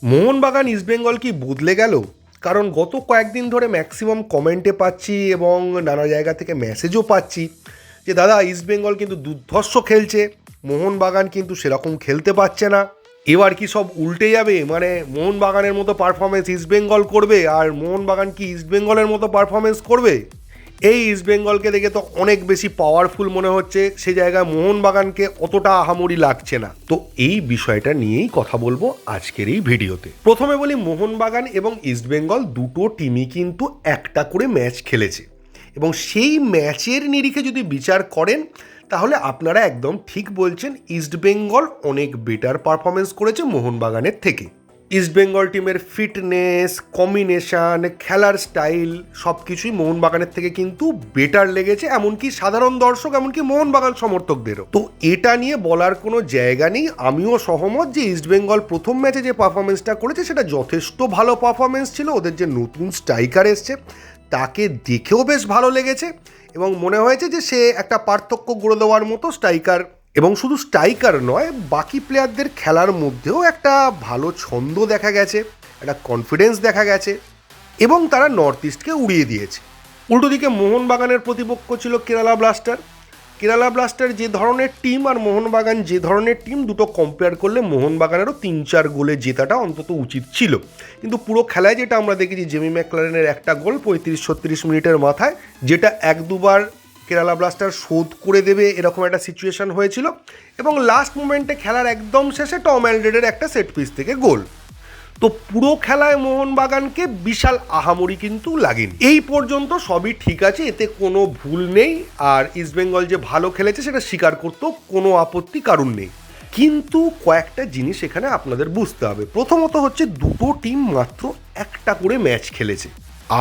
মোহনবাগান ইস্টবেঙ্গল কি বদলে গেল? কারণ গত কয়েকদিন ধরে ম্যাক্সিমাম কমেন্টে পাচ্ছি এবং নানা জায়গা থেকে মেসেজও পাচ্ছি যে দাদা ইস্টবেঙ্গল কিন্তু দুর্ধর্ষ খেলছে, মোহনবাগান কিন্তু সেরকম খেলতে পারছে না। এবার কি সব উল্টে যাবে? মানে মোহনবাগানের মতো পারফরমেন্স ইস্টবেঙ্গল করবে আর মোহনবাগান কি ইস্টবেঙ্গলের মতো পারফরমেন্স করবে? এই ইস্টবেঙ্গলকে দেখে তো অনেক বেশি পাওয়ারফুল মনে হচ্ছে, সে জায়গায় মোহনবাগানকে অতটা আহামরি লাগছে না। তো এই বিষয়টা নিয়েই কথা বলবো আজকের এই ভিডিওতে। প্রথমে বলি, মোহনবাগান এবং ইস্টবেঙ্গল দুটো টিমই কিন্তু একটা করে ম্যাচ খেলেছে এবং সেই ম্যাচের নিরিখে যদি বিচার করেন তাহলে আপনারা একদম ঠিক বলছেন, ইস্টবেঙ্গল অনেক বেটার পারফরমেন্স করেছে মোহনবাগানের থেকে। ইস্টবেঙ্গল টিমের ফিটনেস, কম্বিনেশান, খেলার স্টাইল সব কিছুই মোহনবাগানের থেকে কিন্তু বেটার লেগেছে, এমনকি সাধারণ দর্শক, এমনকি মোহনবাগান সমর্থকদেরও। তো এটা নিয়ে বলার কোনো জায়গা নেই। আমিও সহমত যে ইস্টবেঙ্গল প্রথম ম্যাচে যে পারফরমেন্সটা করেছে সেটা যথেষ্ট ভালো পারফরমেন্স ছিল। ওদের যে নতুন স্ট্রাইকার এসছে তাকে দেখেও বেশ ভালো লেগেছে এবং মনে হয়েছে যে সে একটা পার্থক্য গড়ে দেওয়ার মতো স্ট্রাইকার। এবং শুধু স্ট্রাইকার নয়, বাকি প্লেয়ারদের খেলার মধ্যেও একটা ভালো ছন্দ দেখা গেছে, একটা কনফিডেন্স দেখা গেছে এবং তারা নর্থ ইস্টকে উড়িয়ে দিয়েছে। উল্টো দিকে মোহনবাগানের প্রতিপক্ষ ছিল কেরালা ব্লাস্টার। কেরালা ব্লাস্টার যে ধরনের টিম আর মোহনবাগান যে ধরনের টিম, দুটো কম্পেয়ার করলে মোহনবাগানেরও 3-4 গোলে জেতাটা অন্তত উচিত ছিল। কিন্তু পুরো খেলায় যেটা আমরা দেখেছি, জেমি ম্যাকলারেনের একটা গোল 35-36 মিনিটের মাথায়, যেটা 1-2বার কেরালা ব্লাস্টার শোধ করে দেবে এরকম একটা সিচুয়েশন হয়েছিল এবং লাস্ট মোমেন্টে খেলার একদম শেষে টম অ্যালড্রেডের একটা সেট পিস থেকে গোল। তো পুরো খেলায় মোহনবাগানকে বিশাল আহামরি কিন্তু লাগেনি। এই পর্যন্ত সবই ঠিক আছে, এতে কোনো ভুল নেই। আর ইস্টবেঙ্গল যে ভালো খেলেছে সেটা স্বীকার করতেও কোনো আপত্তি কারণ নেই। কিন্তু কয়েকটা জিনিস এখানে আপনাদের বুঝতে হবে। প্রথমত হচ্ছে, দুটো টিম মাত্র একটা করে ম্যাচ খেলেছে।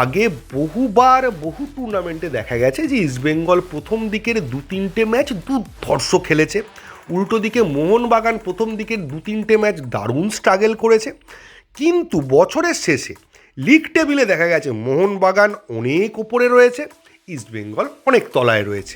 আগে বহুবার বহু টুর্নামেন্টে দেখা গেছে যে ইস্টবেঙ্গল প্রথম দিকের 2-3টে ম্যাচ দুর্ধর্ষ খেলেছে, উল্টো দিকে মোহনবাগান প্রথম দিকের 2-3টে ম্যাচ দারুণ স্ট্রাগল করেছে। কিন্তু বছরের শেষে লিগ টেবিলে দেখা গেছে মোহনবাগান অনেক ওপরে রয়েছে, ইস্টবেঙ্গল অনেক তলায় রয়েছে।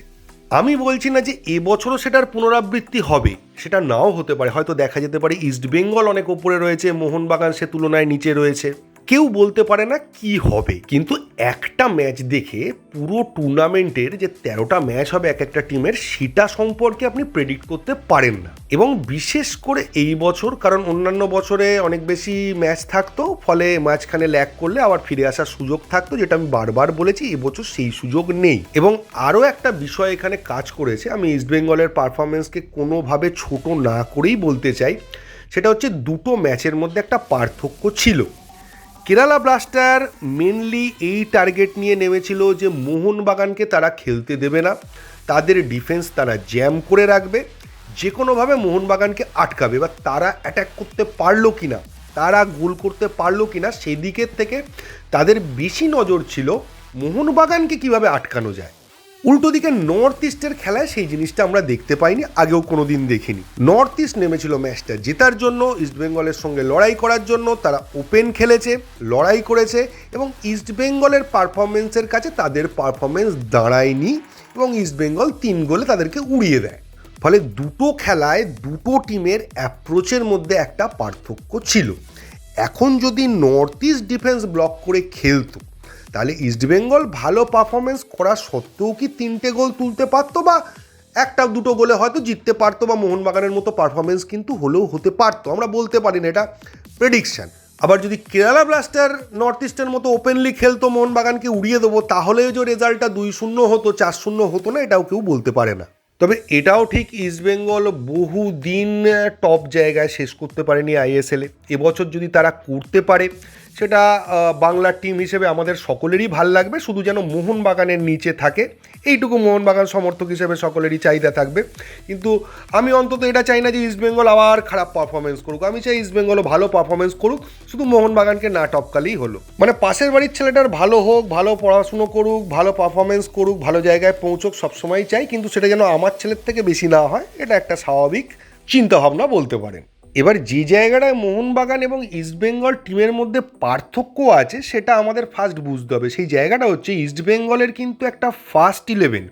আমি বলছি না যে এবছরও সেটার পুনরাবৃত্তি হবে, সেটা নাও হতে পারে। হয়তো দেখা যেতে পারে ইস্টবেঙ্গল অনেক ওপরে রয়েছে, মোহনবাগান সে তুলনায় নিচে রয়েছে, কেউ বলতে পারে না কি হবে। কিন্তু একটা ম্যাচ দেখে পুরো টুর্নামেন্টের যে 13টা ম্যাচ হবে এক একটা টিমের, সেটা সম্পর্কে আপনি প্রেডিক্ট করতে পারেন না। এবং বিশেষ করে এই বছর, কারণ অন্যান্য বছরে অনেক বেশি ম্যাচ থাকতো, ফলে মাঝখানে ল্যাগ করলে আবার ফিরে আসার সুযোগ থাকতো, যেটা আমি বারবার বলেছি, এবছর সেই সুযোগ নেই। এবং আরও একটা বিষয় এখানে কাজ করেছে, আমি ইস্টবেঙ্গলের পারফরমেন্সকে কোনোভাবে ছোট না করেই বলতে চাই, সেটা হচ্ছে দুটো ম্যাচের মধ্যে একটা পার্থক্য ছিল। কেরালা ব্লাস্টার মেনলি এই টার্গেট নিয়ে নেমেছিল যে মোহনবাগানকে তারা খেলতে দেবে না, তাদের ডিফেন্স তারা জ্যাম করে রাখবে, যে কোনোভাবে মোহনবাগানকে আটকাবে। বা তারা অ্যাটাক করতে পারলো কি না, তারা গোল করতে পারলো কি না, সেই দিকের থেকে তাদের বেশি নজর ছিল মোহনবাগানকে কিভাবে আটকানো যায়। উল্টো দিকে নর্থ ইস্টের খেলায় সেই জিনিসটা আমরা দেখতে পাইনি, আগেও কোনো দিন দেখিনি। নর্থ ইস্ট নেমেছিল ম্যাচটা জেতার জন্য, ইস্টবেঙ্গলের সঙ্গে লড়াই করার জন্য। তারা ওপেন খেলেছে, লড়াই করেছে এবং ইস্টবেঙ্গলের পারফরমেন্সের কাছে তাদের পারফরমেন্স দাঁড়ায়নি এবং ইস্টবেঙ্গল 3 গোলে তাদেরকে উড়িয়ে দেয়। ফলে দুটো খেলায় দুটো টিমের অ্যাপ্রোচের মধ্যে একটা পার্থক্য ছিল। এখন যদি নর্থ ইস্ট ডিফেন্স ব্লক করে খেলতো, তাহলে ইস্টবেঙ্গল ভালো পারফরমেন্স করা সত্ত্বেও কি 3টে গোল তুলতে পারতো, বা 1-2 গোলে হয়তো জিততে পারতো, বা মোহনবাগানের মতো পারফরমেন্স কিন্তু হলেও হতে পারতো। আমরা বলতে পারি না, এটা প্রেডিকশান। আবার যদি কেরালা ব্লাস্টার নর্থ ইস্টের মতো ওপেনলি খেলতো, মোহনবাগানকে উড়িয়ে দেবো, তাহলেও যে রেজাল্টটা 2-0 হতো, 4-0 হতো না, এটাও কেউ বলতে পারে না। তবে এটাও ঠিক, ইস্টবেঙ্গল বহু দিন টপ জায়গায় শেষ করতে পারেনি আইএসএলে। এবছর যদি তারা করতে পারে, সেটা বাংলার টিম হিসেবে আমাদের সকলেরই ভাল লাগবে। শুধু যেন মোহনবাগানের নিচে থাকে, এইটুকু মোহনবাগান সমর্থক হিসেবে সকলেরই চাহিদা থাকবে। কিন্তু আমি অন্তত এটা চাই না যে ইস্টবেঙ্গল আবার খারাপ পারফরমেন্স করুক। আমি চাই ইস্টবেঙ্গলও ভালো পারফরমেন্স করুক, শুধু মোহনবাগানকে না টপকালেই হলো। মানে পাশের বাড়ির ছেলেটার ভালো হোক, ভালো পড়াশুনো করুক, ভালো পারফরমেন্স করুক, ভালো জায়গায় পৌঁছুক, সবসময় চাই, কিন্তু সেটা যেন আমার ছেলের থেকে বেশি না হয়, এটা একটা স্বাভাবিক চিন্তাভাবনা বলতে পারেন। এবার যে জায়গাটায় মোহনবাগান এবং ইস্টবেঙ্গল টিমের মধ্যে পার্থক্য আছে, সেটা আমাদের ফার্স্ট বুঝতে হবে। সেই জায়গাটা হচ্ছে, ইস্টবেঙ্গলের কিন্তু একটা ফার্স্ট 11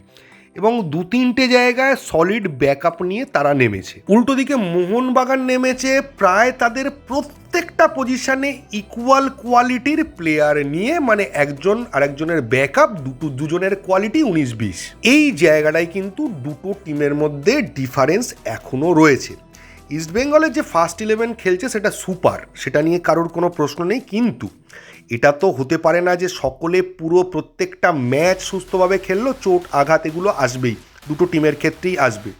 এবং 2-3টে জায়গায় সলিড ব্যাকআপ নিয়ে তারা নেমেছে। উল্টো দিকে মোহনবাগান নেমেছে প্রায় তাদের প্রত্যেকটা পজিশনে ইকুয়াল কোয়ালিটির প্লেয়ার নিয়ে, মানে একজন আরেকজনের ব্যাকআপ, দুজনের কোয়ালিটি 19-20। এই জায়গাটায় কিন্তু দুটো টিমের মধ্যে ডিফারেন্স এখনও রয়েছে। ইস্টবেঙ্গলের যে ফার্স্ট 11 খেলছে সেটা সুপার, সেটা নিয়ে কারোর কোনো প্রশ্ন নেই, কিন্তু এটা তো হতে পারে না যে সকলে পুরো প্রত্যেকটা ম্যাচ সুস্থভাবে খেললো, চোট আঘাত এগুলো আসবেই, দুটো টিমের ক্ষেত্রেই আসবে।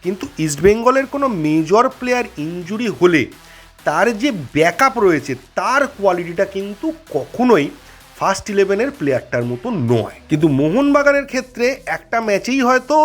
কিন্তু ইস্টবেঙ্গলের কোনো মেজর প্লেয়ার ইনজুরি হলে তার যে ব্যাকআপ রয়েছে তার কোয়ালিটিটা কিন্তু কখনোই ফার্স্ট 11-এর প্লেয়ারটার মতো নয়। কিন্তু মোহনবাগানের ক্ষেত্রে একটা ম্যাচেই হয়তো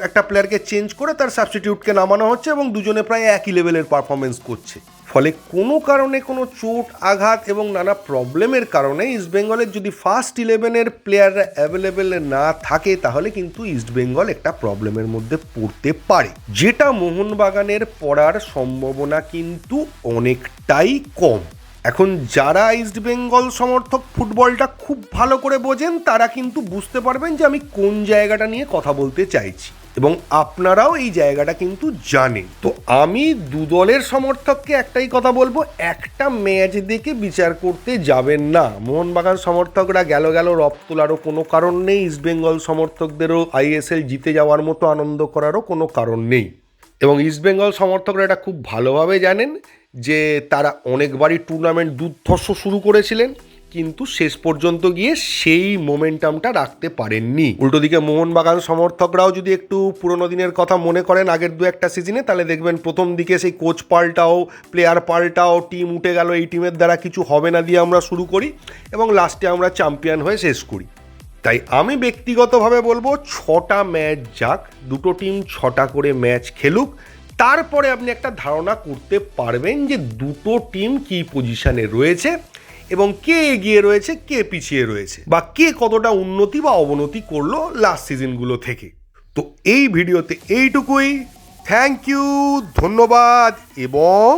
একটা প্লেয়ারকে চেঞ্জ করে তার সাবস্টিটিউটকে নামানো হচ্ছে এবং দুজনে প্রায় একই লেভেলের পারফরমেন্স করছে। ফলে কোনো কারণে কোনো চোট আঘাত এবং নানা প্রবলেমের কারণে ইস্টবেঙ্গলের যদি ফার্স্ট 11-এর প্লেয়াররা অ্যাভেলেবেল না থাকে তাহলে কিন্তু ইস্টবেঙ্গল একটা প্রবলেমের মধ্যে পড়তে পারে, যেটা মোহনবাগানের পড়ার সম্ভাবনা কিন্তু অনেকটাই কম। এখন যারা ইস্টবেঙ্গল সমর্থক ফুটবলটা খুব ভালো করে বোঝেন তারা কিন্তু বুঝতে পারবেন যে আমি কোন জায়গাটা নিয়ে কথা বলতে চাইছি, এবং আপনারাও এই জায়গাটা কিন্তু জানেন। তো আমি দু দলের সমর্থককে একটাই কথা বলবো, একটা ম্যাচ দেখে বিচার করতে যাবেন না। মোহনবাগান সমর্থকরা গেল রব তোলারও কোনো কারণ নেই, ইস্টবেঙ্গল সমর্থকদেরও ISL জিতে যাওয়ার মতো আনন্দ করারও কোনো কারণ নেই। এবং ইস্টবেঙ্গল সমর্থকরা এটা খুব ভালোভাবে জানেন যে তারা অনেকবারই টুর্নামেন্ট দুর্ধর্ষ শুরু করেছিলেন, কিন্তু শেষ পর্যন্ত গিয়ে সেই মোমেন্টামটা রাখতে পারেননি। উল্টো দিকে মোহনবাগান সমর্থকরাও যদি একটু পুরোনো দিনের কথা মনে করেন আগের 2-1টা সিজনে, তাহলে দেখবেন প্রথম দিকে সেই কোচ পাল্টাও, প্লেয়ার পাল্টাও, টিম উঠে গেল, এই টিমের দ্বারা কিছু হবে না দিয়ে আমরা শুরু করি এবং লাস্টে আমরা চ্যাম্পিয়ন হয়ে শেষ করি। তাই আমি ব্যক্তিগতভাবে বলবো 6টা ম্যাচ যাক, দুটো টিম 6টা করে ম্যাচ খেলুক, তারপরে আপনি একটা ধারণা করতে পারবেন যে দুটো টিম কী পজিশনে রয়েছে এবং কে এগিয়ে রয়েছে, কে পিছিয়ে রয়েছে, বা কে কতটা উন্নতি বা অবনতি করলো লাস্ট সিজনগুলো থেকে। তো এই ভিডিওতে এইটুকুই। থ্যাংক ইউ, ধন্যবাদ এবং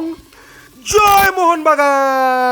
জয় মোহনবাগান।